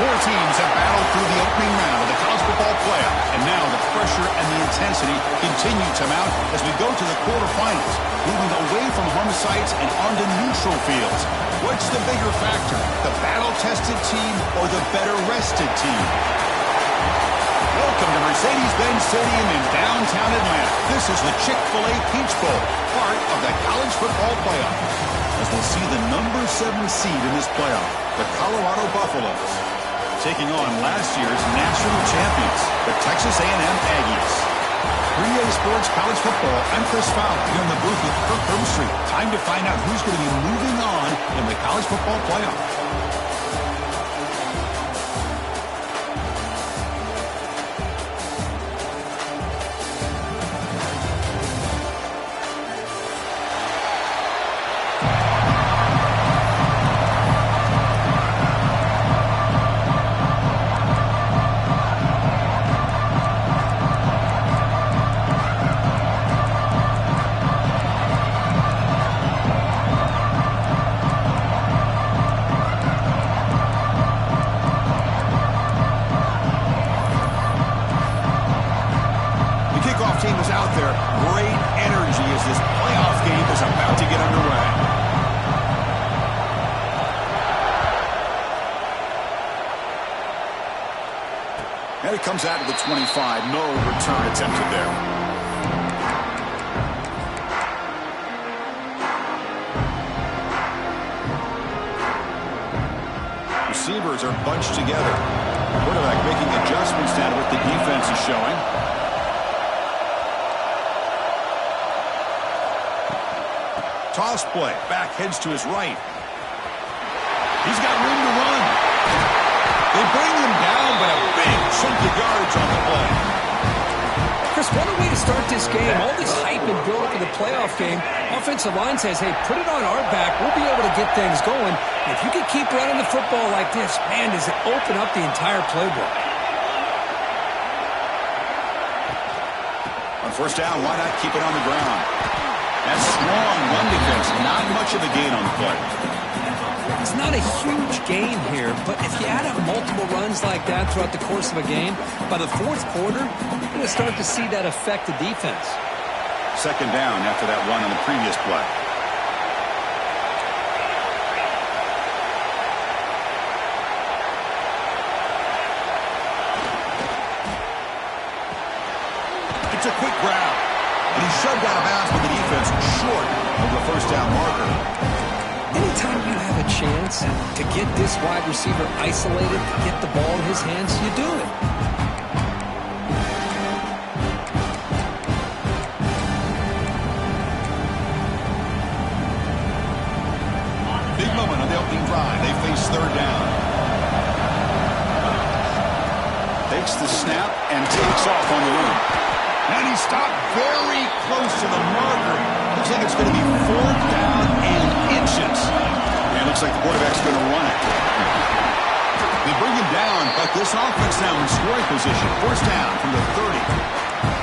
Four teams have battled through the opening round of the college football playoff, and now the pressure and the intensity continue to mount as we go to the quarterfinals, moving away from home sites and onto neutral fields. What's the bigger factor, the battle-tested team or the better-rested team? Welcome to Mercedes-Benz Stadium in downtown Atlanta. This is the Chick-fil-A Peach Bowl, part of the college football playoff. As we'll see the number 7 seed in this playoff, the Colorado Buffaloes, taking on last year's national champions, the Texas A&M Aggies. 3A Sports College Football, I'm Chris Fowler here in the booth with Kirk Herbstreit. Time to find out who's going to be moving on in the college football playoff. Team is out there. Great energy as this playoff game is about to get underway. And it comes out to the 25. No return attempted there. Receivers are bunched together. Quarterback making adjustments now to what the defense is showing. Toss play. Back heads to his right. He's got room to run. They bring him down, but a big chunk of yards on the play. Chris, what a way to start this game. All this hype and build for the playoff game. Offensive line says, hey, put it on our back. We'll be able to get things going. If you can keep running the football like this, man, does it open up the entire playbook. On first down, why not keep it on the ground? That strong run defense, not much of a gain on the play. It's not a huge gain here, but if you add up multiple runs like that throughout the course of a game, by the fourth quarter, you're going to start to see that affect the defense. Second down after that run on the previous play. It's a quick grab. And he's shoved out of bounds with the defense short of the first down marker. Anytime you have a chance to get this wide receiver isolated, to get the ball in his hands, you do it. Big moment on the opening drive. They face third down. Takes the snap and takes off on the run. And he stopped very close to the marker. Looks like it's going to be fourth down and inches. And looks like the quarterback's going to run it. They bring him down, but this offense now in scoring position. First down from the 30.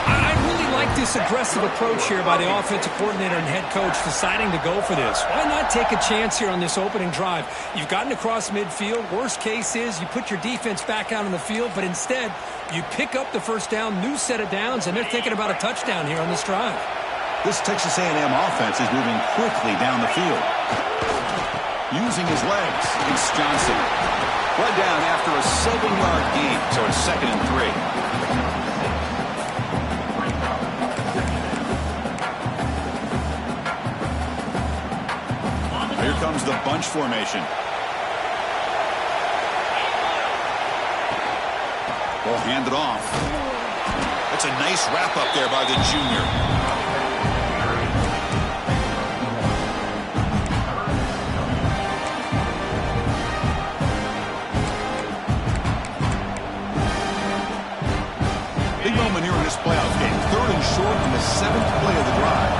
I really like this aggressive approach here by the offensive coordinator and head coach deciding to go for this. Why not take a chance here on this opening drive? You've gotten across midfield. Worst case is you put your defense back out on the field, but instead you pick up the first down, new set of downs, and they're thinking about a touchdown here on this drive. This Texas A&M offense is moving quickly down the field. Using his legs, it's Johnson. Brought down after a 7-yard gain, so it's 2nd and 3. Here comes the bunch formation. Ball handed off. That's a nice wrap up there by the junior. Big moment here in this playoff game. 3rd and short in the 7th play of the drive.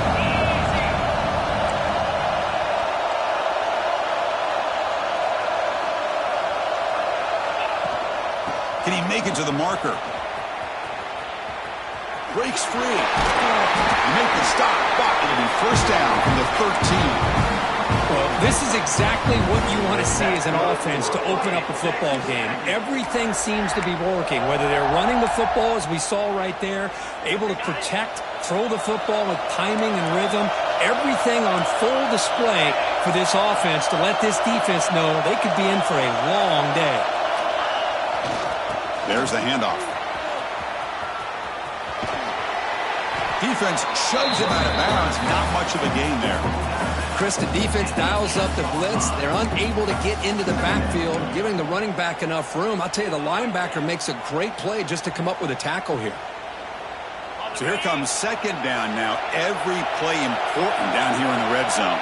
Can he make it to the marker? Breaks free. Make the stop, but it'll be first down from the 13. Well, this is exactly what you want to see as an offense to open up a football game. Everything seems to be working, whether they're running the football, as we saw right there, able to protect, throw the football with timing and rhythm. Everything on full display for this offense to let this defense know they could be in for a long day. There's the handoff. Defense shoves him out of bounds. Not much of a gain there. Chris, the defense dials up the blitz. They're unable to get into the backfield, giving the running back enough room. I'll tell you, the linebacker makes a great play just to come up with a tackle here. So here comes second down now. Every play important down here in the red zone.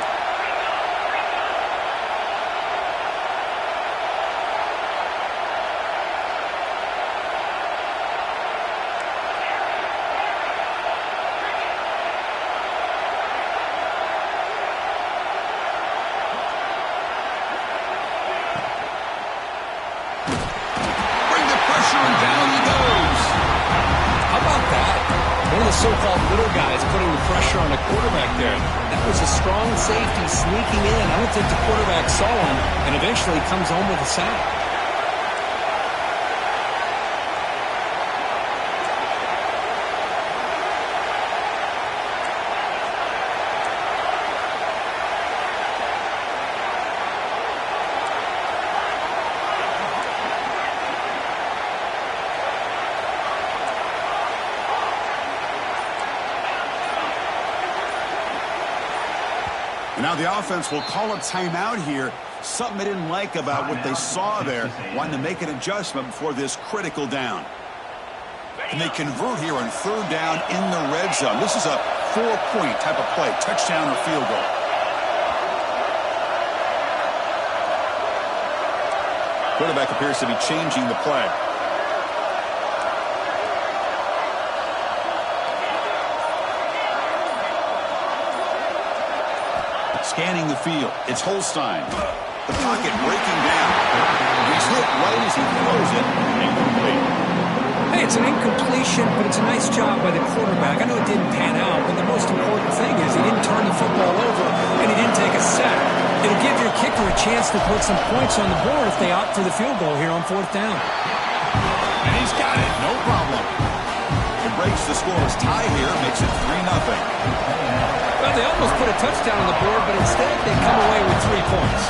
So-called little guys putting the pressure on the quarterback there. That was a strong safety sneaking in. I don't think the quarterback saw him, and eventually comes home with a sack. Now the offense will call a timeout here. Something they didn't like about what they saw there. Wanting to make an adjustment before this critical down. And they convert here on third down in the red zone. This is a 4-point type of play. Touchdown or field goal. Quarterback appears to be changing the play. Scanning the field. It's Holstein. The pocket breaking down. He's hit right as he throws it. Incomplete. Hey, it's an incompletion, but it's a nice job by the quarterback. I know it didn't pan out, but the most important thing is he didn't turn the football over and he didn't take a sack. It'll give your kicker a chance to put some points on the board if they opt for the field goal here on fourth down. And he's got it. No problem. It breaks the scoreless tie here. Makes it 3-0. Well, they almost put a touchdown on the board, but instead they come away with 3 points.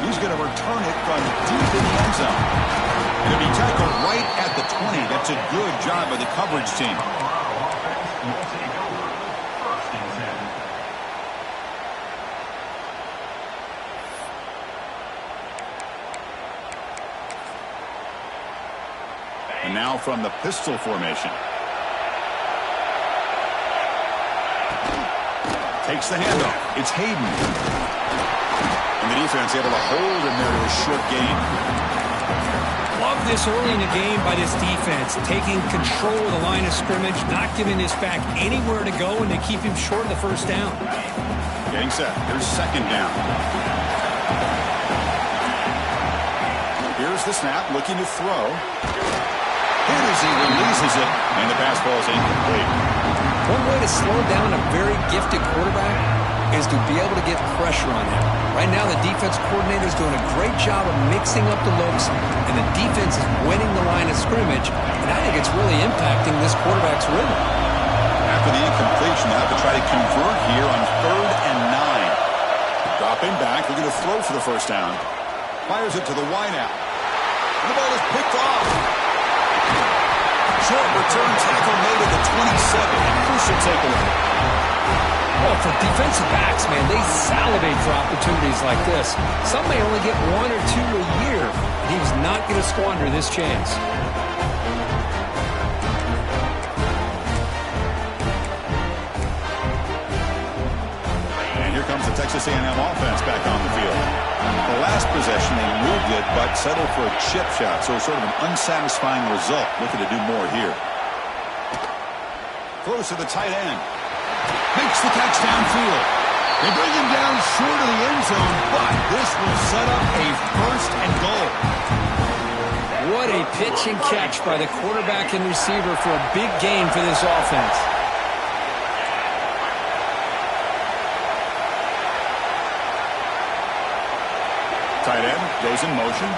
He's going to return it from deep in the end zone. And it'll be tackled right at the 20. That's a good job by the coverage team. And now from the pistol formation. Takes the handoff. It's Hayden. And the defense able to hold him there to a short gain. Love this early in the game by this defense. Taking control of the line of scrimmage, not giving this back anywhere to go, and they keep him short of the first down. Getting set. Here's second down. Here's the snap, looking to throw. Hit as he releases it, and the pass ball is incomplete. One way to slow down a very gifted quarterback is to be able to get pressure on him. Right now, the defense coordinator is doing a great job of mixing up the looks, and the defense is winning the line of scrimmage, and I think it's really impacting this quarterback's rhythm. After the incompletion, they have to try to convert here on 3rd and 9. Dropping back, looking to throw for the first down. Fires it to the wideout. The ball is picked off. Short return tackle made at the 27. Crucial takeaway. Well, for defensive backs, man, they salivate for opportunities like this. Some may only get 1 or 2 a year, and he was not going to squander this chance. And here comes the Texas A&M offense back on the field. The last possession, they moved it, but settled for a chip shot, so sort of an unsatisfying result. Looking to do more here. Throws to the tight end. Makes the catch downfield. They bring him down short of the end zone, but this will set up a 1st and goal. What a pitch and catch by the quarterback and receiver for a big gain for this offense. Goes in motion.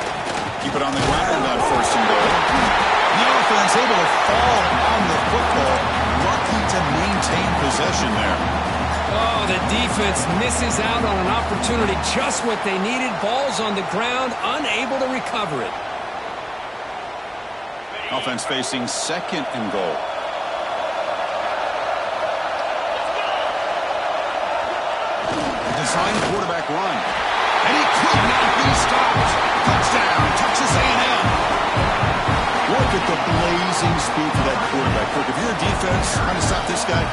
Keep it on the ground on first and goal. The offense able to fall on the football. Lucky to maintain possession there. Oh, the defense misses out on an opportunity. Just what they needed. Ball's on the ground, unable to recover it. Offense facing second and goal. Designed quarterback run. And he could not be stopped. Touchdown, Texas A&M. Look at the blazing speed for that quarterback. Look, if you're a defense trying to stop this guy,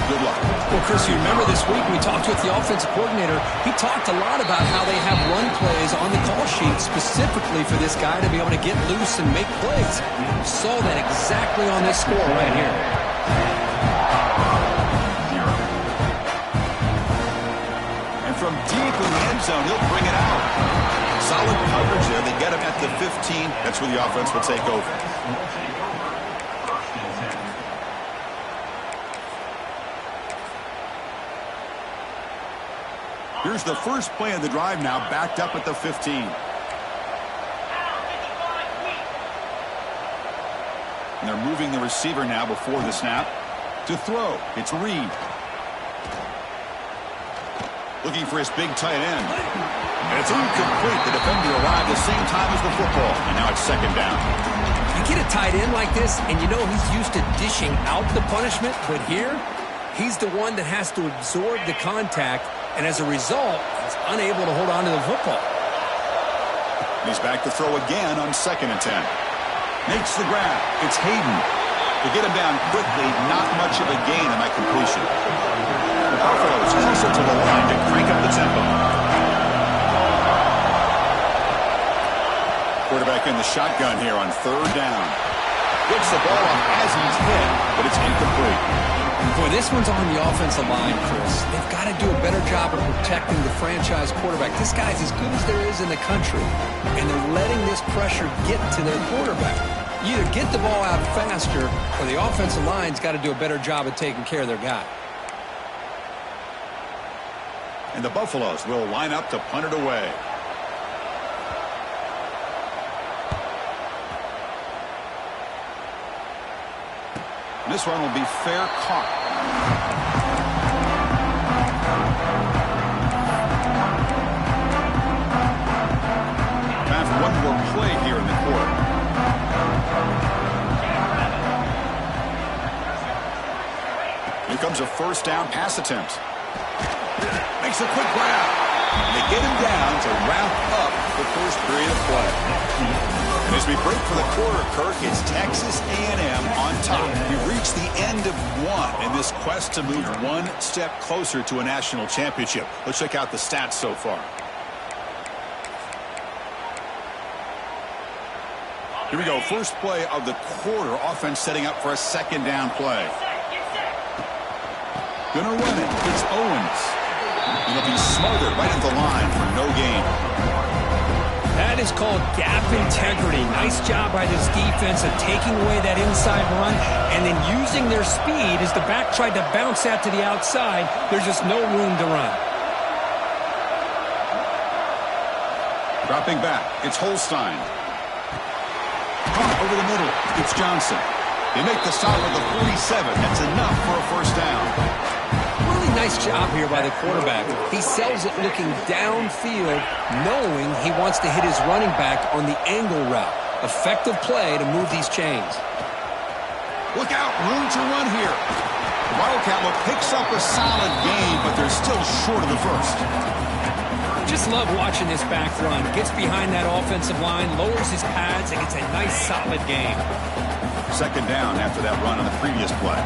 good luck. Well, Chris, you remember this week we talked with the offensive coordinator. He talked a lot about how they have run plays on the call sheet specifically for this guy to be able to get loose and make plays. Saw that exactly on this score right here. From deep in the end zone, he'll bring it out. Solid coverage there. They get him at the 15. That's where the offense will take over. Here's the first play of the drive now, backed up at the 15. And they're moving the receiver now before the snap. To throw, it's Reed. Looking for his big tight end. And it's incomplete. The defender arrived the same time as the football. And now it's second down. You get a tight end like this, and you know he's used to dishing out the punishment. But here, he's the one that has to absorb the contact. And as a result, he's unable to hold on to the football. He's back to throw again on 2nd and 10. Makes the grab. It's Hayden. To get him down quickly, not much of a gain on that completion. The Buffaloes closer to the line to crank up the tempo. Quarterback in the shotgun here on 3rd down. Gets the ball off as he's hit, but it's incomplete. Boy, this one's on the offensive line, Chris. They've got to do a better job of protecting the franchise quarterback. This guy's as good as there is in the country, and they're letting this pressure get to their quarterback. You either get the ball out faster, or the offensive line's got to do a better job of taking care of their guy. And the Buffaloes will line up to punt it away. And this one will be fair caught. Time for one more play here in the quarter. Here comes a first down pass attempt. Makes a quick grab. And they get him down to wrap up the first period of play. And as we break for the quarter, Kirk, it's Texas A&M on top. We've reached the end of one in this quest to move one step closer to a national championship. Let's check out the stats so far. Here we go. First play of the quarter. Offense setting up for a 2nd down play. Gonna run it. It's Owens. And he'll be smothered right at the line for no gain. That is called gap integrity. Nice job by this defense of taking away that inside run and then using their speed as the back tried to bounce that to the outside. There's just no room to run. Dropping back. It's Holstein. Caught over the middle. It's Johnson. They make the stop at the 47. That's enough for a first down. Really nice job here by the quarterback. He sells it looking downfield, knowing he wants to hit his running back on the angle route. Effective play to move these chains. Look out, room to run here. The Wildcat look picks up a solid gain, but they're still short of the first. Just love watching this back run. Gets behind that offensive line, lowers his pads, and gets a nice solid gain. 2nd down after that run on the previous play.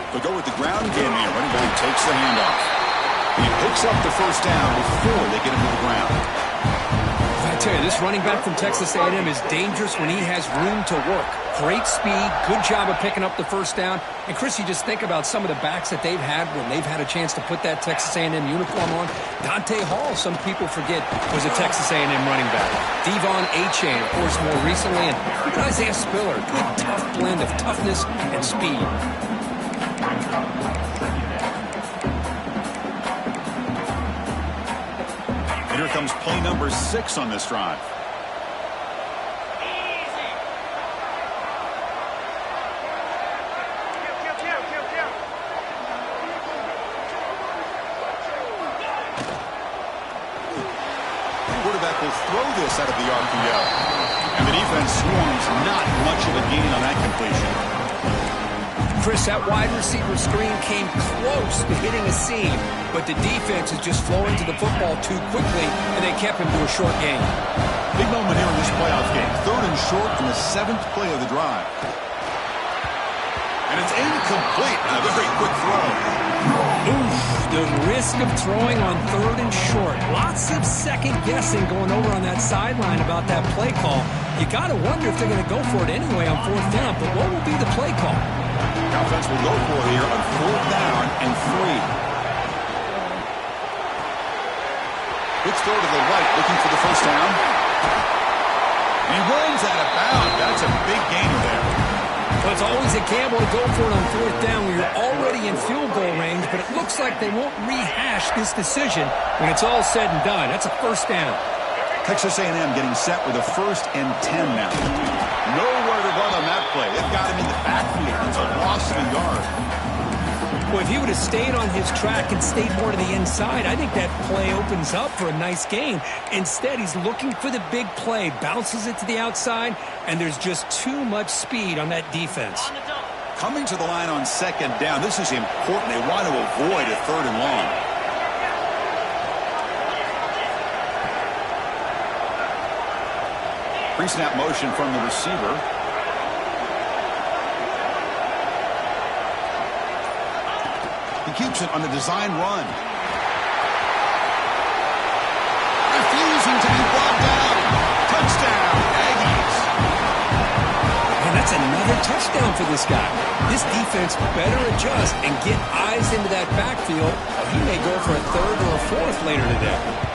They'll go with the ground game here. Running back takes the handoff. He picks up the first down before they get him to the ground. I tell you, this running back from Texas A&M is dangerous when he has room to work. Great speed, good job of picking up the first down. And Chris, you just think about some of the backs that they've had when they've had a chance to put that Texas A&M uniform on. Dante Hall, some people forget, was a Texas A&M running back. Devon Achane, of course, more recently. And even Isaiah Spiller, good tough blend of toughness and speed. And here comes play number 6 on this drive. Quarterback will throw this out of the RPO. And the defense swarms, not much of a gain on that completion. Chris, that wide receiver screen came close to hitting a seam, but the defense is just flowing to the football too quickly, and they kept him to a short gain. Big moment here in this playoff game. 3rd and short on the 7th play of the drive. And it's incomplete. A very quick throw. Oof, the risk of throwing on 3rd and short. Lots of second guessing going over on that sideline about that play call. You got to wonder if they're going to go for it anyway on 4th down, but what will be the play call? The offense will go for it here on 4th down and 3. Quick throw to the right, looking for the first down. And he runs out of bounds. That's a big gainer there. Well, it's always a gamble to go for it on 4th down when you're already in field goal range, but it looks like they won't rehash this decision when it's all said and done. That's a first down. Texas A&M getting set with a 1st and 10 now. Nowhere to run on that play. They've got him in the backfield. It's a loss of a yard. Well, if he would have stayed on his track and stayed more to the inside, I think that play opens up for a nice gain. Instead, he's looking for the big play, bounces it to the outside, and there's just too much speed on that defense. Coming to the line on 2nd down, this is important. They want to avoid a 3rd and long. Pre-snap motion from the receiver. He keeps it on the design run. Refusing to be brought down. Touchdown, Aggies. And that's another touchdown for this guy. This defense better adjust and get eyes into that backfield. He may go for a 3rd or a 4th later today.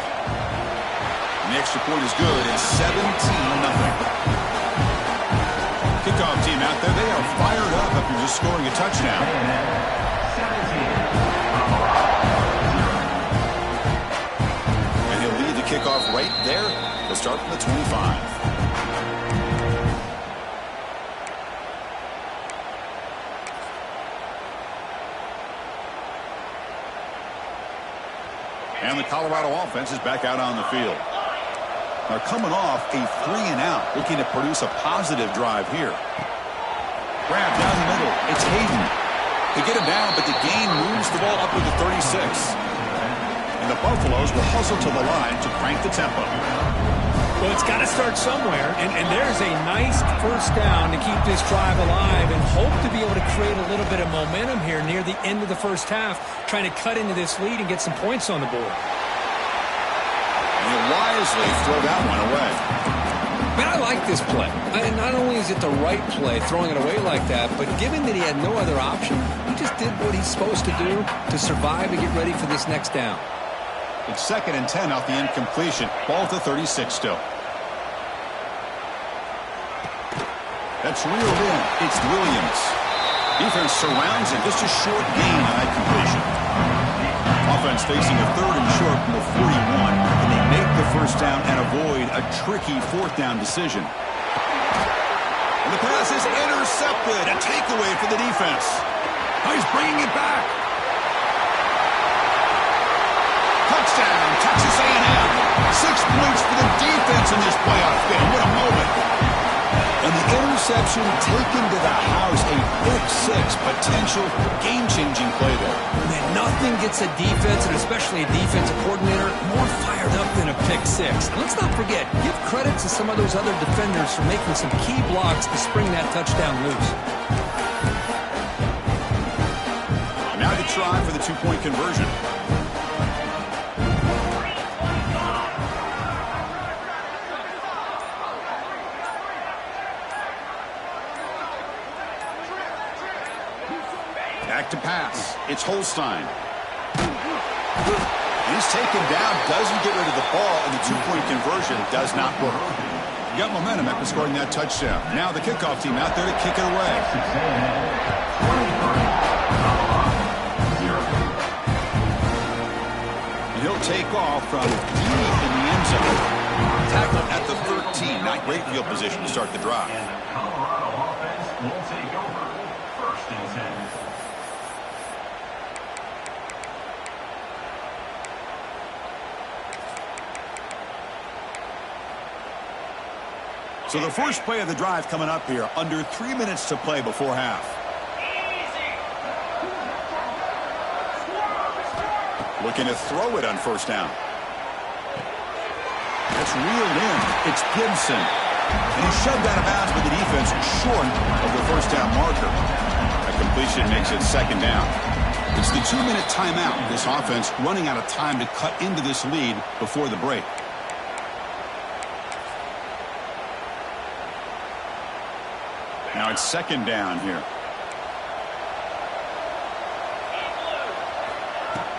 The extra point is good. It's 17-0. Kickoff team out there. They are fired up after just scoring a touchdown. And he'll lead the kickoff right there. They'll start from the 25. And the Colorado offense is back out on the field. They're coming off a 3-and-out, looking to produce a positive drive here. Grab down the middle. It's Hayden. They get him down, but the gain moves the ball up to the 36. And the Buffaloes will hustle to the line to crank the tempo. Well, it's got to start somewhere, and there's a nice first down to keep this drive alive and hope to be able to create a little bit of momentum here near the end of the first half, trying to cut into this lead and get some points on the board. And he'll wisely throw that one away. Man, I like this play. Not only is it the right play, throwing it away like that, but given that he had no other option, he just did what he's supposed to do to survive and get ready for this next down. It's 2nd and 10 off the incompletion. Ball at the 36 still. That's reeled in. It's Williams. Defense surrounds him. Just a short gain on that completion. Offense facing a 3rd and short from the 41. And they make the first down and avoid a tricky 4th down decision. And the pass is intercepted. A takeaway for the defense. Now he's bringing it back. Touchdown, Texas A&M. 6 points for the defense in this playoff game. What a moment. And the interception taken to the house, a big 6, potential game-changing play there. Man, nothing gets a defense, and especially a defensive coordinator, more fired up than a pick 6. And let's not forget, give credit to some of those other defenders for making some key blocks to spring that touchdown loose. Now to try for the 2-point conversion. Back to pass. It's Holstein. He's taken down, doesn't get rid of the ball, and the 2-point conversion does not work. You got momentum after scoring that touchdown. Now the kickoff team out there to kick it away. And he'll take off from deep in the end zone. Tackle at the 13. Not great field position to start the drive. And the Colorado offense will take over. 1st and 10. So the first play of the drive coming up here. Under 3 minutes to play before half. Looking to throw it on 1st down. That's reeled in. It's Gibson. And he shoved out of bounds with the defense short of the 1st down marker. A completion makes it 2nd down. It's the 2-minute timeout. This offense running out of time to cut into this lead before the break. Now it's 2nd down here.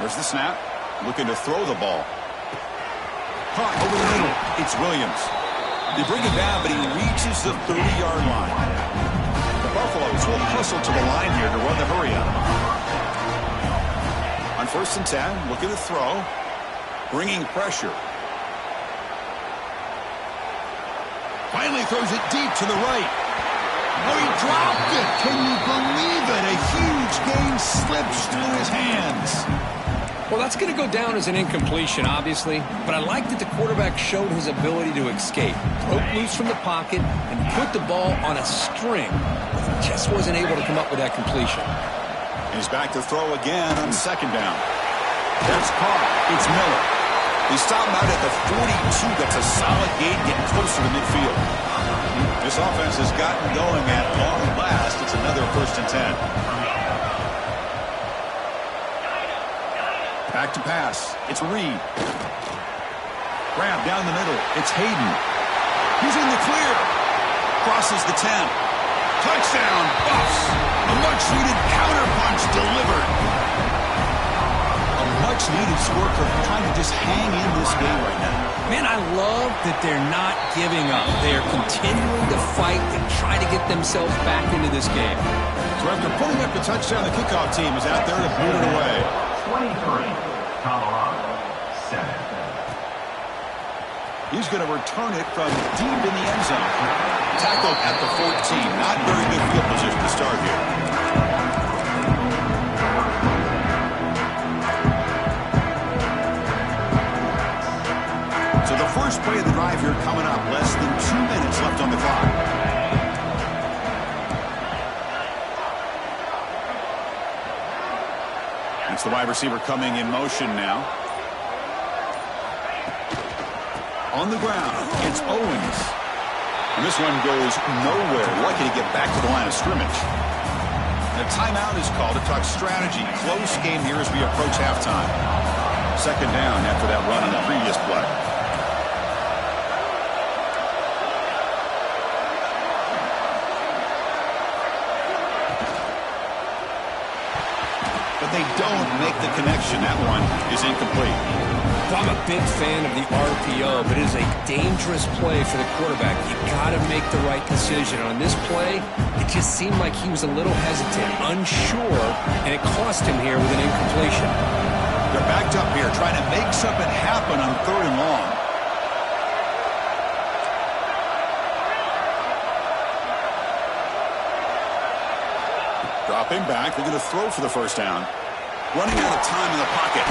There's the snap. Looking to throw the ball. Caught over the middle. It's Williams. They bring it down, but he reaches the 30-yard line. The Buffaloes will hustle to the line here to run the hurry-up. On 1st and 10, looking to throw. Bringing pressure. Finally throws it deep to the right. Oh, he dropped it. Can you believe it? A huge gain slips through his hands. Well, that's going to go down as an incompletion, obviously, but I like that the quarterback showed his ability to escape, broke loose from the pocket, and put the ball on a string. Just wasn't able to come up with that completion. He's back to throw again on 2nd down. That's caught. It's Miller. They stop him out at the 42. That's a solid gain, getting closer to midfield. This offense has gotten going at long last. It's another 1st and 10. Back to pass. It's Reed. Grab down the middle. It's Hayden. He's in the clear. Crosses the 10. Touchdown, Buffs. A much-needed counterpunch delivered. A much-needed score for trying to just hang in this game right now. Man, I love that they're not giving up. They are continuing to fight and try to get themselves back into this game. So after putting up the touchdown, the kickoff team is out there to boot it away. 23, Colorado, 7. He's going to return it from deep in the end zone. Tackled at the 14. Not very good field position to start here. So the first play of the drive here coming up. Less than 2 minutes left on the clock. It's the wide receiver coming in motion now. On the ground, it's Owens. And this one goes nowhere. Lucky to get back to the line of scrimmage. And a timeout is called to talk strategy. Close game here as we approach halftime. 2nd down after that run on the previous play. But they don't make the connection. That one is incomplete. I'm a big fan of the RPO, but it is a dangerous play for the quarterback. You got to make the right decision. On this play, it just seemed like he was a little hesitant, unsure, and it cost him here with an incompletion. They're backed up here, trying to make something happen on 3rd and long. Dropping back, they're going to throw for the 1st down. Running out of time in the pocket.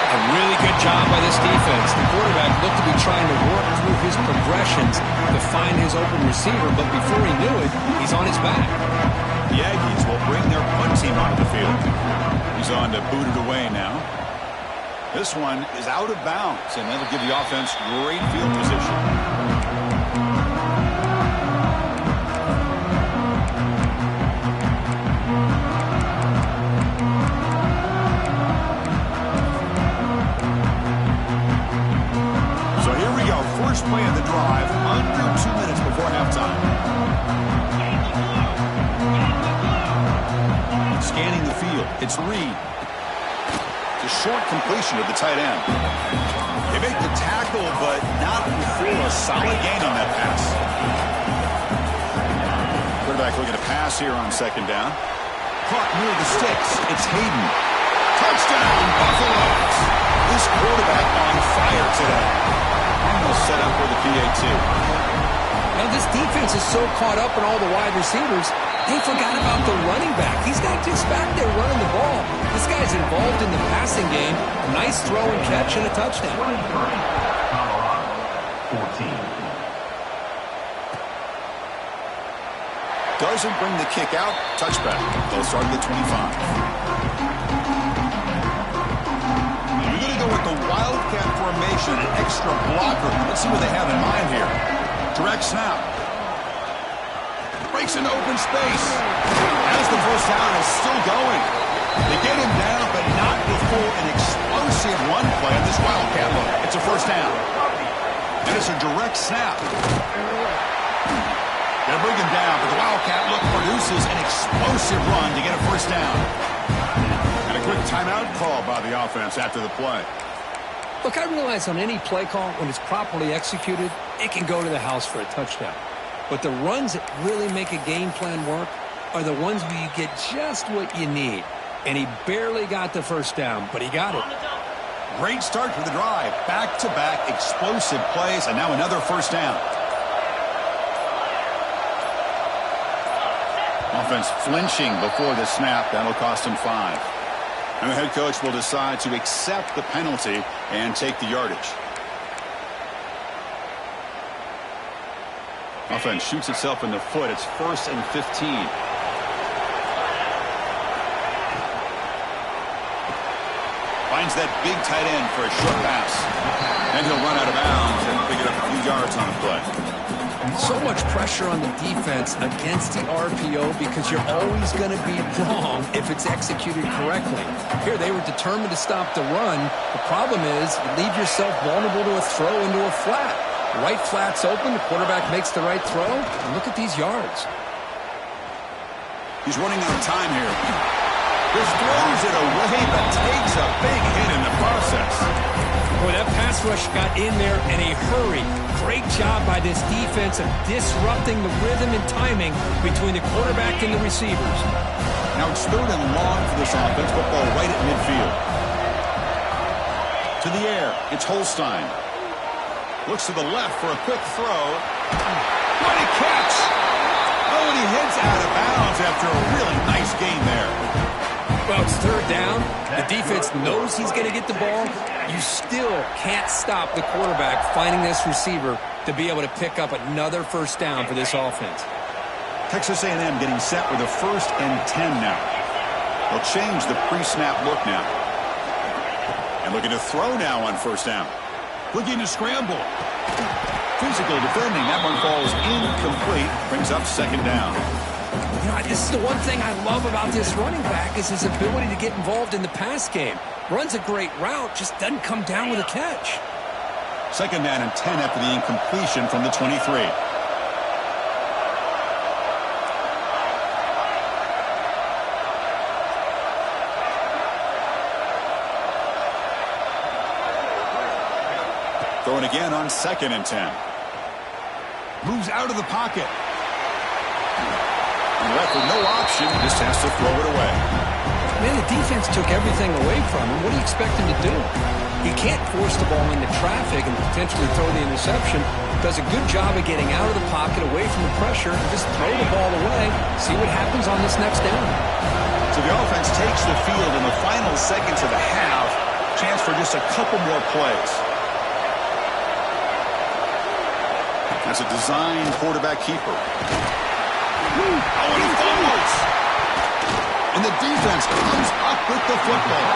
A really good job by this defense. The quarterback looked to be trying to work through his progressions to find his open receiver, but before he knew it, he's on his back. The Aggies will bring their punt team onto the field. He's on to boot it away now. This one is out of bounds, and that'll give the offense great field position. First play of the drive, under 2 minutes before halftime. Scanning the field, it's Reed. It's a short completion to the tight end. They make the tackle, but not before a solid gain on that pass. Quarterback looking to pass here on 2nd down. Caught near the sticks, it's Hayden. Touchdown, Buffaloes! The This quarterback on fire today. And we'll set up for the PAT. Now, this defense is so caught up in all the wide receivers, they forgot about the running back. He's not just back there running the ball. This guy's involved in the passing game. A nice throw and catch and a touchdown. 23, Colorado, 14. Doesn't bring the kick out. Touchback. They'll start at the 25. You're going to go with the Wildcat formation, an extra blocker. Let's see what they have in mind here. Direct snap. Breaks into open space. As the first down is still going. They get him down, but not before an explosive run play on this Wildcat look. It's a first down. And it's a direct snap. They'll bring him down, but the Wildcat look produces an explosive run to get a first down. And a quick timeout call by the offense after the play. Look, I realize on any play call, when it's properly executed, it can go to the house for a touchdown. But the runs that really make a game plan work are the ones where you get just what you need. And he barely got the first down, but he got it. Great start to the drive. Back-to-back explosive plays, and now another first down. Offense flinching before the snap. That'll cost him 5. And the head coach will decide to accept the penalty and take the yardage. Offense shoots itself in the foot. It's 1st and 15. Finds that big tight end for a short pass. And he'll run out of bounds and pick it up a few yards on the play. So much pressure on the defense against the RPO because you're always going to be wrong if it's executed correctly. Here, they were determined to stop the run. The problem is you leave yourself vulnerable to a throw into a flat. The right flat's open. The quarterback makes the right throw. And look at these yards. He's running out of time here. Just throws it away, but takes a big hit in the process. Boy, that pass rush got in there in a hurry. Great job by this defense of disrupting the rhythm and timing between the quarterback and the receivers. Now it's 3rd and long for this offense. Football right at midfield. To the air. It's Holstein. Looks to the left for a quick throw. What a catch! Oh, and he heads out of bounds after a really nice gain there. Well, it's 3rd down. The defense knows he's going to get the ball. You still can't stop the quarterback finding this receiver to be able to pick up another first down for this offense. Texas A&M getting set with a 1st and 10 now. They'll change the pre-snap look now. And looking to throw now on first down. Looking to scramble. Physical defending. That one falls incomplete. Brings up 2nd down. You know, this is the one thing I love about this running back is his ability to get involved in the pass game. Runs a great route, just doesn't come down with a catch. 2nd down and 10 after the incompletion from the 23. Throwing again on 2nd and 10. Moves out of the pocket. And left with no option, just has to throw it away. Man, the defense took everything away from him. What do you expect him to do? He can't force the ball into traffic and potentially throw the interception. Does a good job of getting out of the pocket, away from the pressure, and just throw the ball away. See what happens on this next down. So the offense takes the field in the final seconds of the half. Chance for just a couple more plays. That's a designed quarterback keeper. Oh, and he fumbles. And the defense comes up with the football.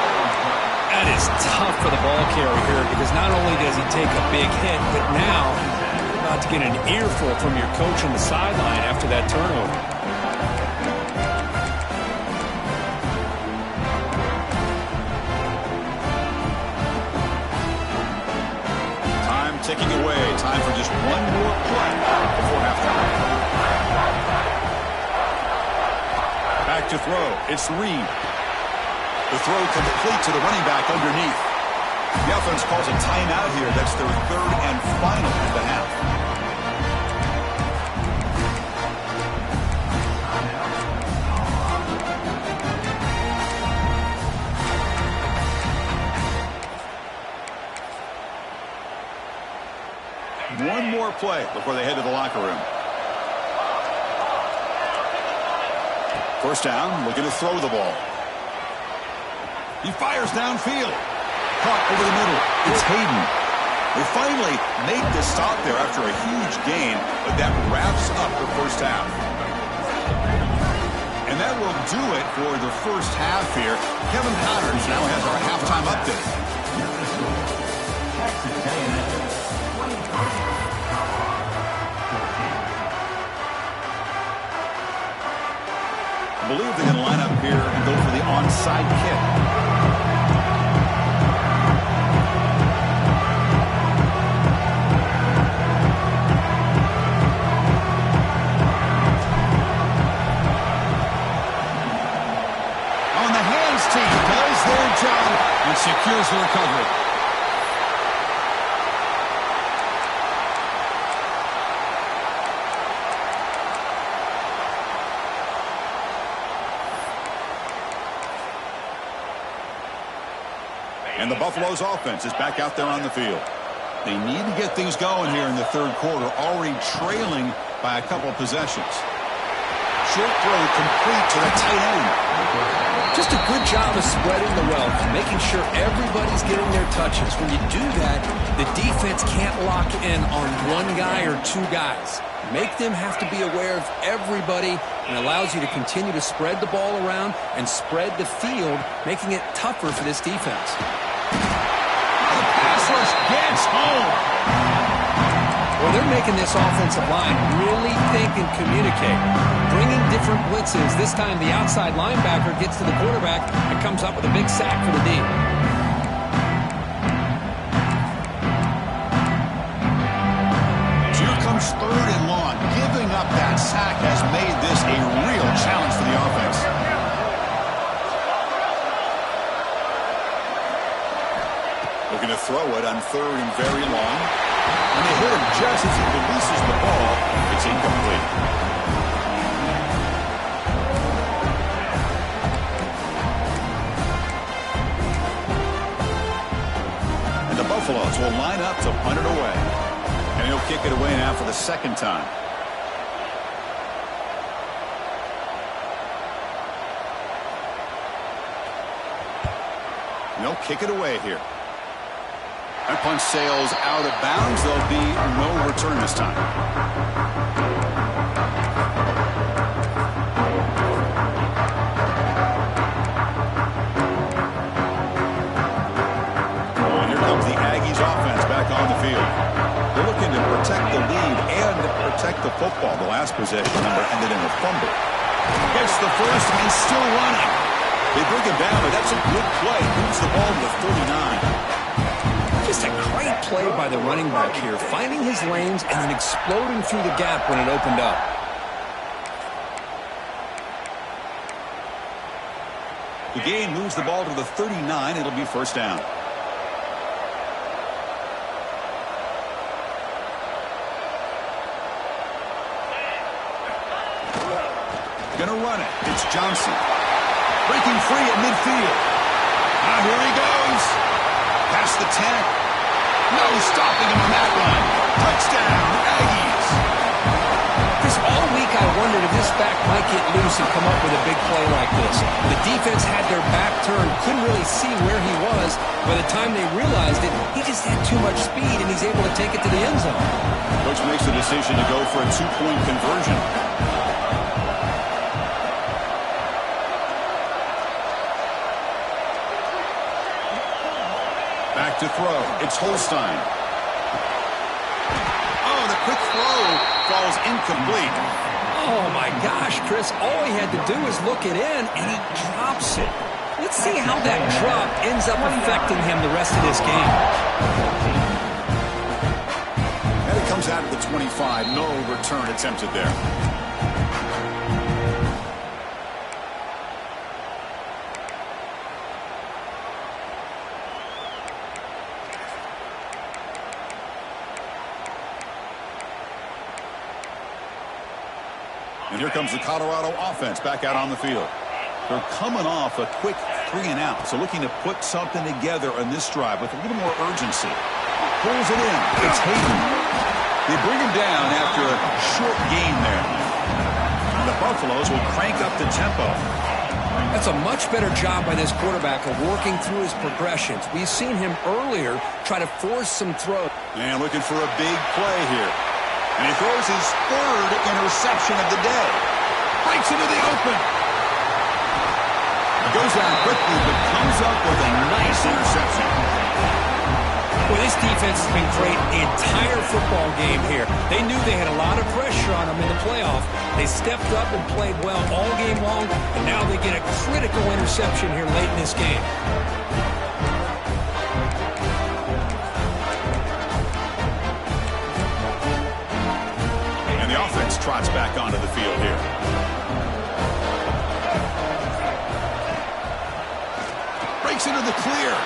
That is tough for the ball carrier here because not only does he take a big hit, but now you're about to get an earful from your coach on the sideline after that turnover. Time ticking away. Time for just one more play before halftime. Back to throw. It's Reed. The throw complete to the running back underneath. The offense calls a timeout here. That's their 3rd and final of the half. more play before they head to the locker room. First down, looking to throw the ball. He fires downfield. Caught over the middle. It's Hayden. They finally make the stop there after a huge gain, but that wraps up the first half. And that will do it for the first half here. Kevin Connors now has our halftime update. I believe they're going to line up here and go for the onside kick. And secures the recovery. And the Buffalo's offense is back out there on the field. They need to get things going here in the third quarter, already trailing by a couple possessions. Short throw complete to the tight end. Just a good job of spreading the wealth, making sure everybody's getting their touches. When you do that, the defense can't lock in on one guy or two guys. Make them have to be aware of everybody, and allows you to continue to spread the ball around and spread the field, making it tougher for this defense. The pass rush gets home. Well, they're making this offensive line really think and communicate. Bringing different blitzes. This time the outside linebacker gets to the quarterback and comes up with a big sack for the D. Here comes third and long. Giving up that sack has made this a real challenge for the offense. Looking to throw it on third and very long. And they hit him just as he releases the ball. It's incomplete. And the Buffaloes will line up to punt it away. And he'll kick it away now for the second time. And they'll kick it away here. That punt sails out of bounds. There'll be no return this time. And here comes the Aggies offense back on the field. They're looking to protect the lead and protect the football. The last possession number ended in a fumble. Gets the first and he's still running. They bring him down, but that's a good play. Moves the ball to the 39. Just a great play by the running back here, finding his lanes and then exploding through the gap when it opened up. The gain moves the ball to the 39. It'll be first down. Gonna run it. It's Johnson. Breaking free at midfield. Now here he goes. Past the 10. No stopping him on that run. Touchdown, Aggies. Chris, all week I wondered if this back might get loose and come up with a big play like this. The defense had their back turned, couldn't really see where he was. By the time they realized it, he just had too much speed, and he's able to take it to the end zone. Coach makes the decision to go for a two-point conversion. Back to throw. It's Holstein. Oh, the quick throw falls incomplete. Oh, my gosh, Chris. All he had to do was look it in, and he drops it. Let's see how that drop ends up affecting him the rest of this game. And it comes out of the 25. No return attempted there. And here comes the Colorado offense back out on the field. They're coming off a quick 3 and out, so looking to put something together on this drive with a little more urgency. Pulls it in. It's Hayden. He They bring him down after a short gain there. And the Buffaloes will crank up the tempo. That's a much better job by this quarterback of working through his progressions. We've seen him earlier try to force some throws. And looking for a big play here. And he throws his third interception of the day. Breaks into the open. He goes down quickly, but comes up with a nice interception. Well, this defense has been great the entire football game here. They knew they had a lot of pressure on them in the playoff. They stepped up and played well all game long, and now they get a critical interception here late in this game. And the offense trots back onto the field here. Breaks into the clear.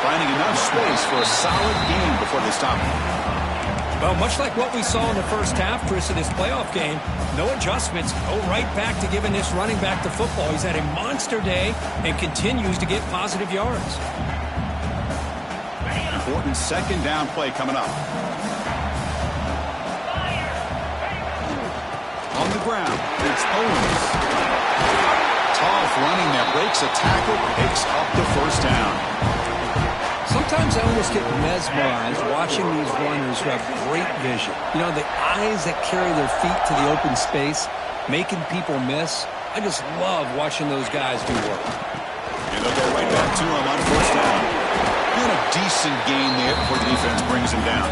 Finding enough space for a solid gain before they stop him. Well, much like what we saw in the first half, Chris, of this playoff game, no adjustments. Go right back to giving this running back the football. He's had a monster day and continues to get positive yards. Important second down play coming up. On the ground, it's Owens. Tough running there, breaks a tackle, picks up the first down. Sometimes I almost get mesmerized watching these runners who have great vision. You know, the eyes that carry their feet to the open space, making people miss. I just love watching those guys do work. And they'll go right back to him on first down. And a decent gain there before the defense brings him down.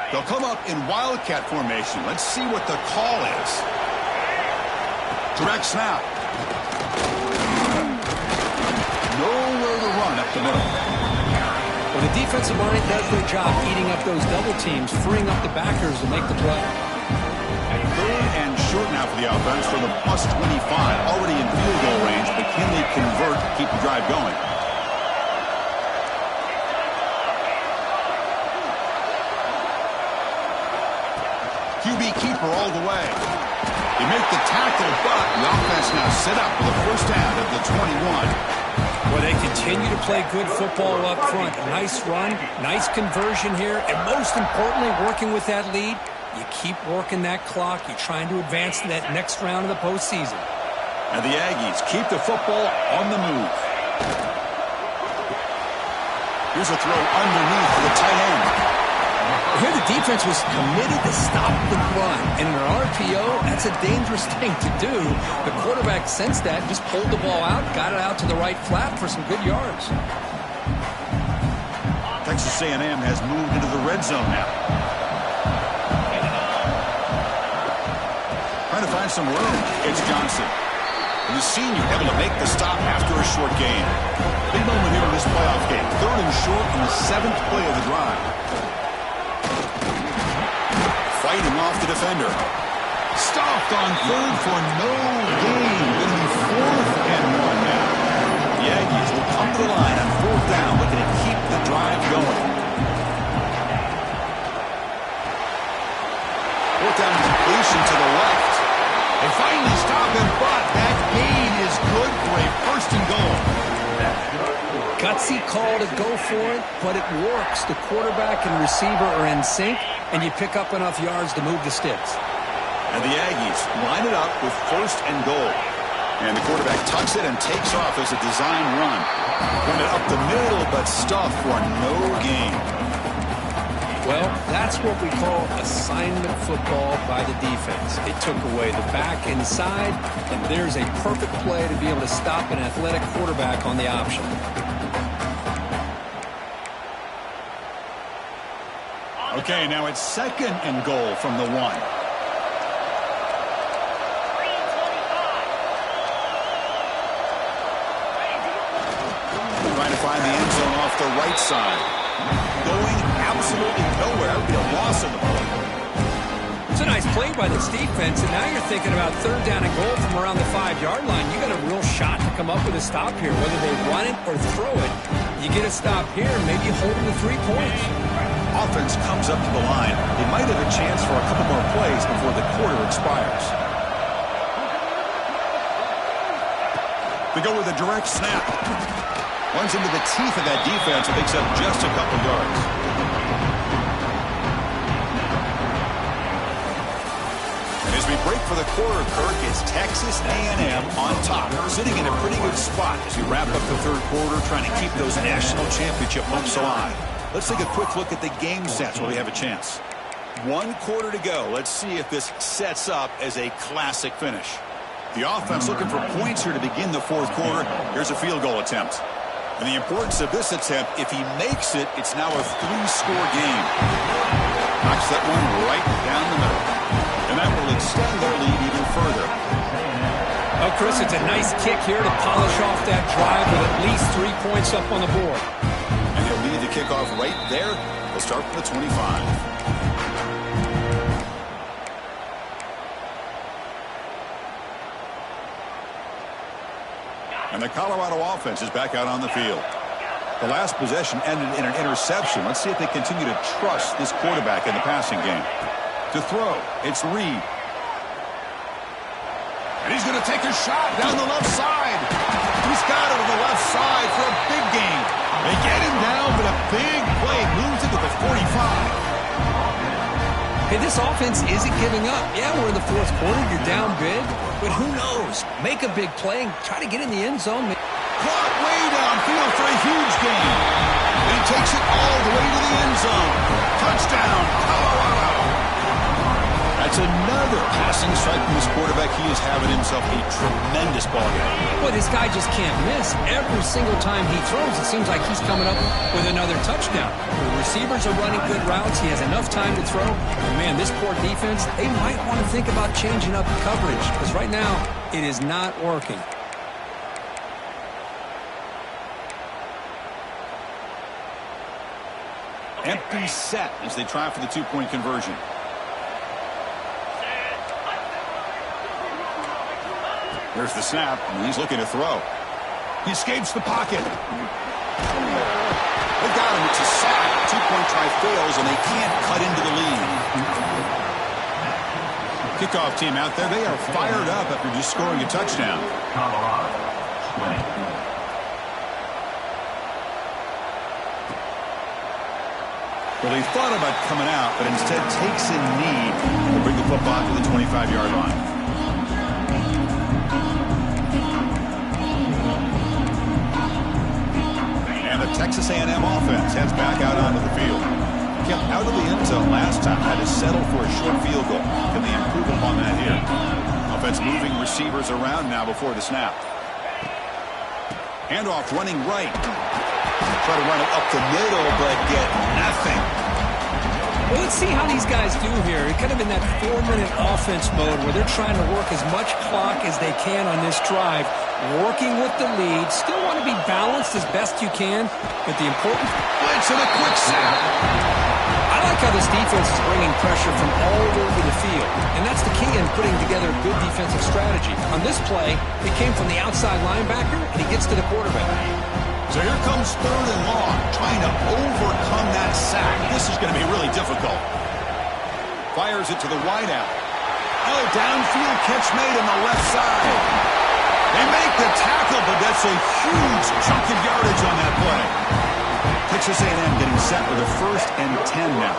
They'll come up in Wildcat formation. Let's see what the call is. Direct snap. Nowhere to run up the middle. Well, the defensive line does their job eating up those double teams, freeing up the backers to make the play. Third and short now for the offense from the +25. Already in field goal range, but can they convert to keep the drive going? QB keeper all the way. They make the tackle, but the offense now set up for the first down at the 21. Well, they continue to play good football up front. Nice run, nice conversion here, and most importantly, working with that lead, you keep working that clock. You're trying to advance to that next round of the postseason. And the Aggies keep the football on the move. Here's a throw underneath for the tight end. Here the defense was committed to stop the run. And in an RPO, that's a dangerous thing to do. The quarterback sensed that, just pulled the ball out, got it out to the right flat for some good yards. Texas A&M has moved into the red zone now. Trying to find some room. It's Johnson. And the senior able to make the stop after a short gain. Big moment here in this playoff game. Third and short on the 7th play of the drive. Fighting off the defender. Stopped on third for no gain. It'll be 4th and 1 now. The Aggies will come to the line on 4th down, looking to keep the drive going. 4th down completion to the left. They finally stop him, but that gain is good for a 1st and goal. Gutsy call to go for it, but it works. The quarterback and receiver are in sync, and you pick up enough yards to move the sticks. And the Aggies line it up with 1st and goal. And the quarterback tucks it and takes off as a design run. Run it up the middle, but stuffed for no gain. Well, that's what we call assignment football by the defense. It took away the back inside, and there's a perfect play to be able to stop an athletic quarterback on the option. Okay, now it's 2nd and goal from the 1. Trying to find the end zone off the right side. Going absolutely nowhere. It'll be a loss of the ball. It's a nice play by this defense, and now you're thinking about 3rd down and goal from around the 5-yard line. You got a real shot to come up with a stop here, whether they run it or throw it. You get a stop here, maybe hold them to 3 points. Offense comes up to the line. They might have a chance for a couple more plays before the quarter expires. They go with a direct snap. Runs into the teeth of that defense and picks up just a couple yards. And as we break for the quarter, Kirk, it's Texas A&M on top, sitting in a pretty good spot as we wrap up the third quarter, trying to keep those national championship hopes alive. Let's take a quick look at the game sets where we have a chance. 1 quarter to go. Let's see if this sets up as a classic finish. The offense looking for points here to begin the fourth quarter. Here's a field goal attempt. And the importance of this attempt, if he makes it, it's now a 3-score game. Knocks that one right down the middle. And that will extend their lead even further. Oh, Chris, it's a nice kick here to polish off that drive with at least 3 points up on the board. And he'll lead the kickoff right there. They'll start from the 25. And the Colorado offense is back out on the field. The last possession ended in an interception. Let's see if they continue to trust this quarterback in the passing game. To throw, it's Reed. And he's going to take a shot down the left side. He's got it on the left side for a big gain. They get him down, but a big play moves into the 45. Hey, this offense isn't giving up. Yeah, we're in the fourth quarter. You're down big. But who knows? Make a big play and try to get in the end zone. Caught way downfield for a huge gain. And he takes it all the way to the end zone. Touchdown, Colorado. That's another passing strike from this quarterback. He is having himself a tremendous ball game. Well, this guy just can't miss. Every single time he throws, it seems like he's coming up with another touchdown. The receivers are running good routes. He has enough time to throw. And man, this poor defense, they might want to think about changing up coverage because right now it is not working. Empty set as they try for the 2-point conversion. There's the snap, and he's looking to throw. He escapes the pocket. They got him. It's a sack. 2-point try fails, and they can't cut into the lead. Kickoff team out there. They are fired up after just scoring a touchdown. Colorado, 20. Well, he thought about coming out, but instead takes a knee to bring the football to the 25-yard line. And the Texas A&M offense heads back out onto the field. Kept out of the end zone last time, had to settle for a short field goal. Can they improve upon that here? Offense moving receivers around now before the snap. Handoff running right. Try to run it up the middle, but get nothing. Well, let's see how these guys do here. They're kind of in that 4-minute offense mode where they're trying to work as much clock as they can on this drive, working with the lead. Still want to be balanced as best you can, but the important blitz and a quick sack. I like how this defense is bringing pressure from all over the field, and that's the key in putting together a good defensive strategy. On this play, it came from the outside linebacker, and he gets to the quarterback. So here comes 3rd and long, trying to overcome that sack. This is going to be really difficult. Fires it to the wideout. Oh, downfield catch made on the left side. They make the tackle, but that's a huge chunk of yardage on that play. Texas A&M getting set with a 1st and 10 now.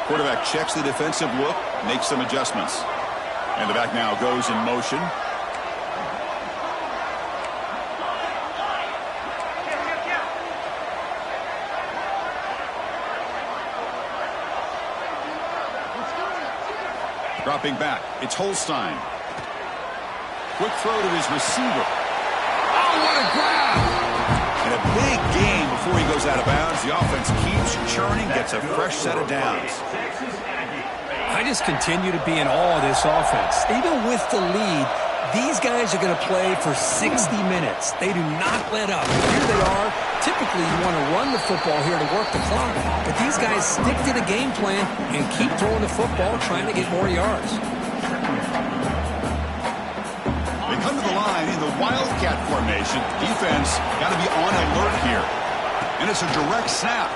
Quarterback checks the defensive look, makes some adjustments. And the back now goes in motion. Dropping back, it's Holstein. Quick throw to his receiver. Oh, what a grab! And a big gain before he goes out of bounds. The offense keeps churning, gets a fresh set of downs. I just continue to be in awe of this offense. Even with the lead, these guys are going to play for 60 minutes. They do not let up. Here they are. Typically, you want to run the football here to work the clock. But these guys stick to the game plan and keep throwing the football, trying to get more yards. Wildcat formation. Defense got to be on alert here. And it's a direct snap.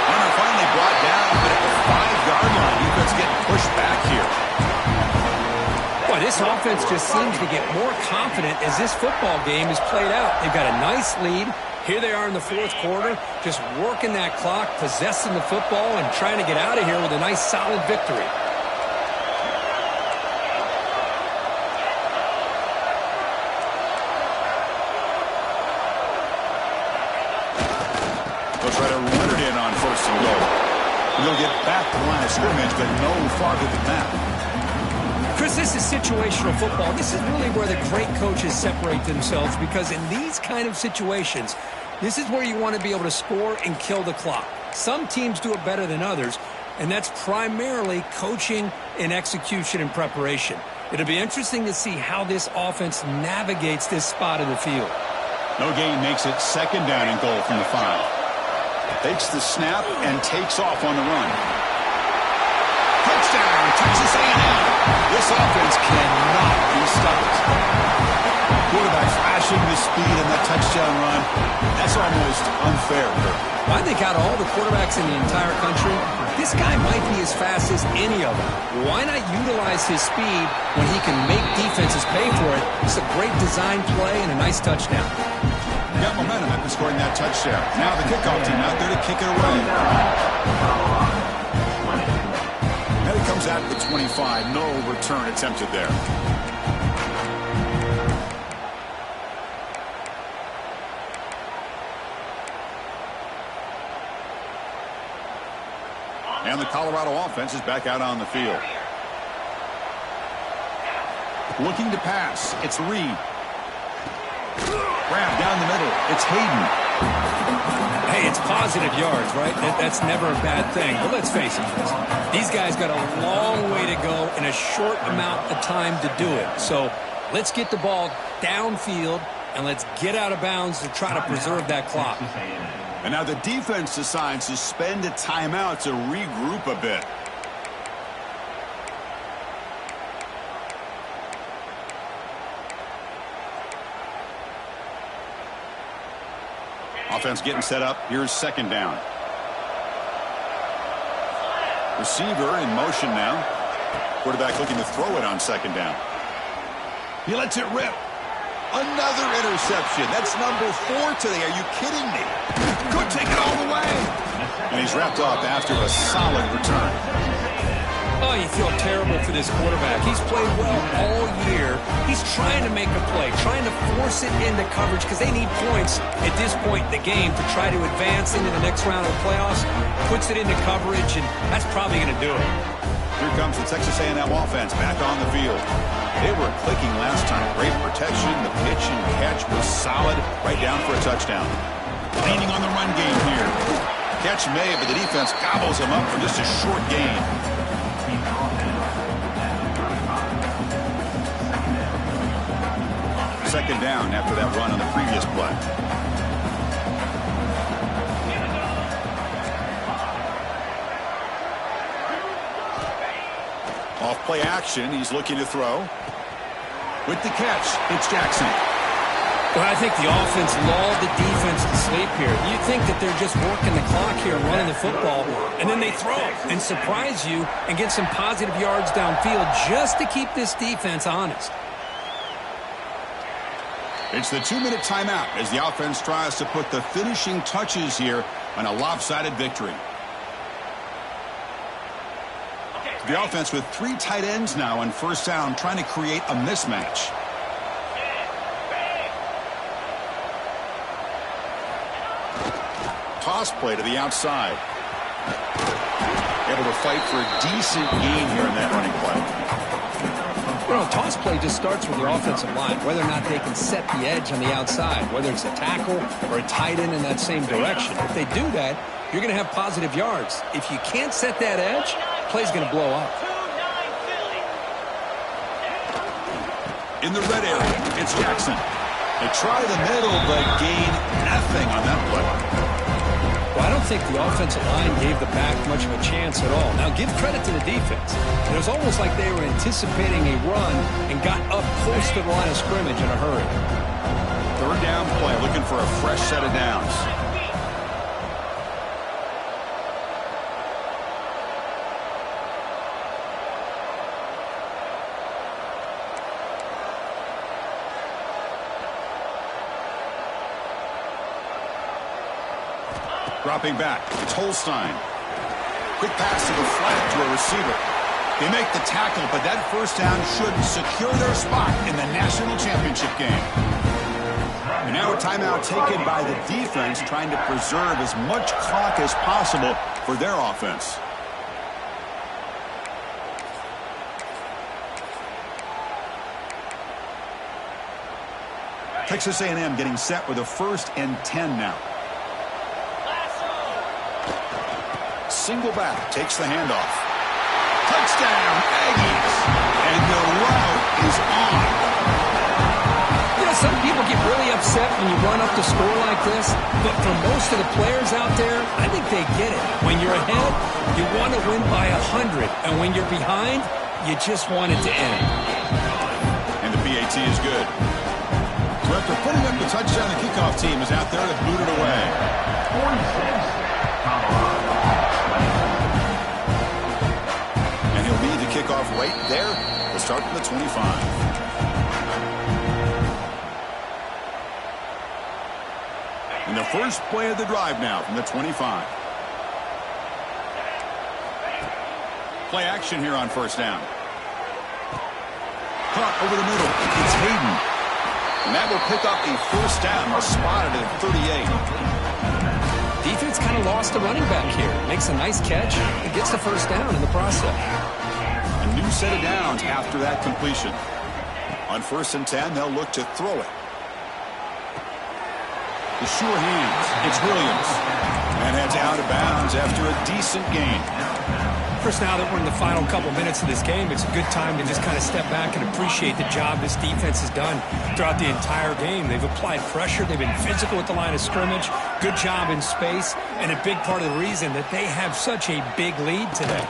Runner finally brought down, but at the 5-yard line, defense getting pushed back here. Boy, this offense just seems to get more confident as this football game is played out. They've got a nice lead. Here they are in the fourth quarter, just working that clock, possessing the football, and trying to get out of here with a nice, solid victory. They'll try to run it in on first and goal. They'll get back to the line of scrimmage, but no farther than that. Chris, this is situational football. This is really where the great coaches separate themselves, because in these kind of situations, this is where you want to be able to score and kill the clock. Some teams do it better than others, and that's primarily coaching and execution and preparation. It'll be interesting to see how this offense navigates this spot of the field. No gain makes it second down and goal from the 5. Takes the snap and takes off on the run. Touchdown, Texas A&M. This offense cannot be stopped. Quarterback flashing the speed in that touchdown run. That's almost unfair. I think out of all the quarterbacks in the entire country, this guy might be as fast as any of them. Why not utilize his speed when he can make defenses pay for it? It's a great design play and a nice touchdown. Got momentum after scoring that touchdown. Now the kickoff team out there to kick it away. And it comes out to the 25. No return attempted there. And the Colorado offense is back out on the field. Looking to pass. It's Reed. Grab down the middle. It's Hayden. Hey, it's positive yards, right? That's never a bad thing. But let's face it, Chris. These guys got a long way to go in a short amount of time to do it. So let's get the ball downfield, and let's get out of bounds to try to preserve that clock. And now the defense decides to spend a timeout to regroup a bit. Offense getting set up. Here's second down. Receiver in motion now. Quarterback looking to throw it on second down. He lets it rip. Another interception. That's number 4 today. Are you kidding me? Could take it all the way. And he's wrapped up after a solid return. Oh, you feel terrible for this quarterback. He's played well all year. He's trying to make a play, trying to force it into coverage because they need points at this point in the game to try to advance into the next round of the playoffs. Puts it into coverage, and that's probably going to do it. Here comes the Texas A&M offense back on the field. They were clicking last time. Great protection. The pitch and catch was solid. Right down for a touchdown. Leaning on the run game here. Catch made, but the defense gobbles him up for just a short gain. Second down after that run on the previous play. Off play action. He's looking to throw. With the catch, it's Jackson. Well, I think the offense lulled the defense to sleep here. You think that they're just working the clock here and running the football, and then they throw and surprise you and get some positive yards downfield just to keep this defense honest. It's the 2-minute timeout as the offense tries to put the finishing touches here on a lopsided victory. The offense with 3 tight ends now on first down, trying to create a mismatch. Toss play to the outside. Able to fight for a decent gain here in that running play. You know, toss play just starts with your offensive line, whether or not they can set the edge on the outside, whether it's a tackle or a tight end in that same direction. If they do that, you're going to have positive yards. If you can't set that edge, play's going to blow up. In the red area, it's Jackson. They try the middle, but gain nothing on that play. Well, I don't think the offensive line gave the back much of a chance at all. Now, give credit to the defense. It was almost like they were anticipating a run and got up close to the line of scrimmage in a hurry. Third down play, looking for a fresh set of downs. Dropping back, it's Holstein. Quick pass to the flat to a receiver. They make the tackle, but that first down should secure their spot in the national championship game. And now a timeout taken by the defense, trying to preserve as much clock as possible for their offense. Texas A&M getting set with a 1st and 10 now. Single back, takes the handoff. Touchdown, Aggies! And the route is on. You know, some people get really upset when you run up the score like this, but for most of the players out there, I think they get it. When you're ahead, you want to win by 100, and when you're behind, you just want it to end. And the PAT is good. So after putting up the touchdown, the kickoff team is out there to boot it away. 46, Colorado. Kickoff right there. We'll start from the 25. And the first play of the drive now from the 25. Play action here on first down. Caught over the middle. It's Hayden. And that will pick up a first down. They're spotted at 38. Defense kind of lost the running back here. Makes a nice catch and gets the first down in the process. New set of downs after that completion. On 1st and 10, they'll look to throw it. The sure hands. It's Williams. And heads out of bounds after a decent gain. First, now that we're in the final couple minutes of this game, it's a good time to just kind of step back and appreciate the job this defense has done throughout the entire game. They've applied pressure. They've been physical at the line of scrimmage. Good job in space. And a big part of the reason that they have such a big lead today.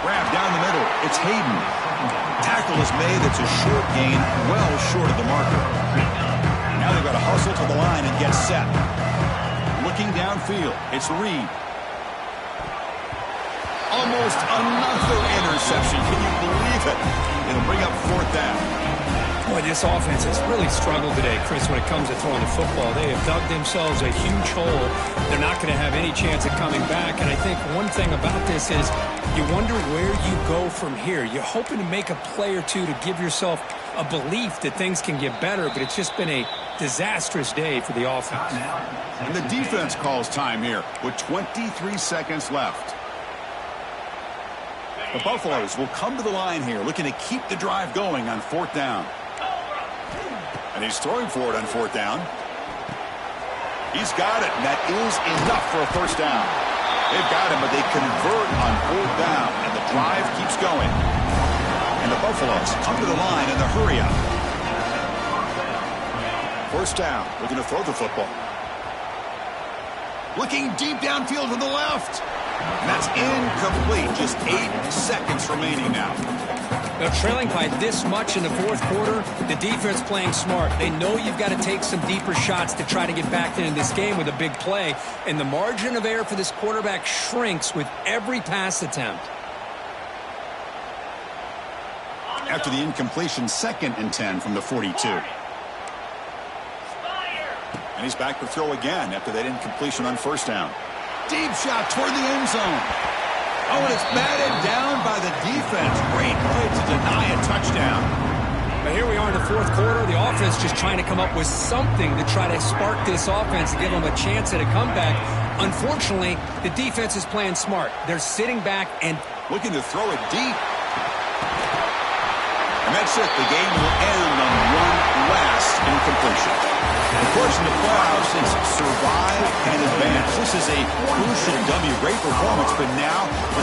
Grab down the middle. It's Hayden. Tackle is made. It's a short gain, well short of the marker. Now they've got to hustle to the line and get set. Looking downfield, it's Reed. Almost another interception. Can you believe it? It'll bring up 4th down. Boy, this offense has really struggled today, Chris, when it comes to throwing the football. They have dug themselves a huge hole. They're not going to have any chance of coming back. And I think one thing about this is you wonder where you go from here. You're hoping to make a play or two to give yourself a belief that things can get better, but it's just been a disastrous day for the offense. And the defense calls time here with 23 seconds left. The Buffaloes will come to the line here, looking to keep the drive going on 4th down. And he's throwing for it on 4th down. He's got it, and that is enough for a first down. They've got him, but they convert on 4th down, and the drive keeps going. And the Buffaloes come to the line in the hurry up. First down, looking to throw the football. Looking deep downfield to the left. And that's incomplete. Just 8 seconds remaining now. They're trailing by this much in the 4th quarter. The defense playing smart. They know you've got to take some deeper shots to try to get back into this game with a big play. And the margin of error for this quarterback shrinks with every pass attempt. After the incompletion, 2nd and 10 from the 42. And he's back to throw again after that incompletion on first down. Deep shot toward the end zone. Oh, and it's batted down by the defense. Great play to deny a touchdown. But here we are in the 4th quarter. The offense just trying to come up with something to try to spark this offense and give them a chance at a comeback. Unfortunately, the defense is playing smart. They're sitting back and looking to throw it deep. And that's it. The game will end on one last incompletion. Of course, in the playoffs, it's survive and advance. This is a crucial W. Great performance, but now the